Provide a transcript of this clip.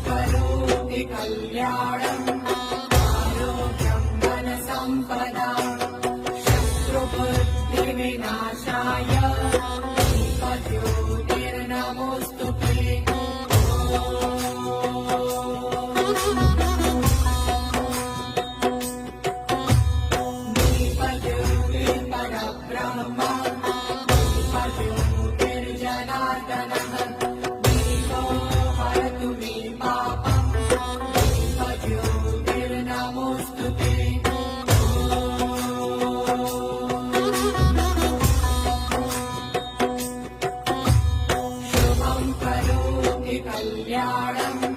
करोति कल्याणम् आरोग्यं धनसम्पदा शत्रुबुद्धिविनाशाय दीपज्योतिर्नमोऽस्तुते। दीपज्योतिर्परब्रह्म दीपज्योतिर्जनार्दनः दीपो हरतु मे पापम् दीपज्योतिर्नमोऽस्तुते। शुभं करोति कल्याणम्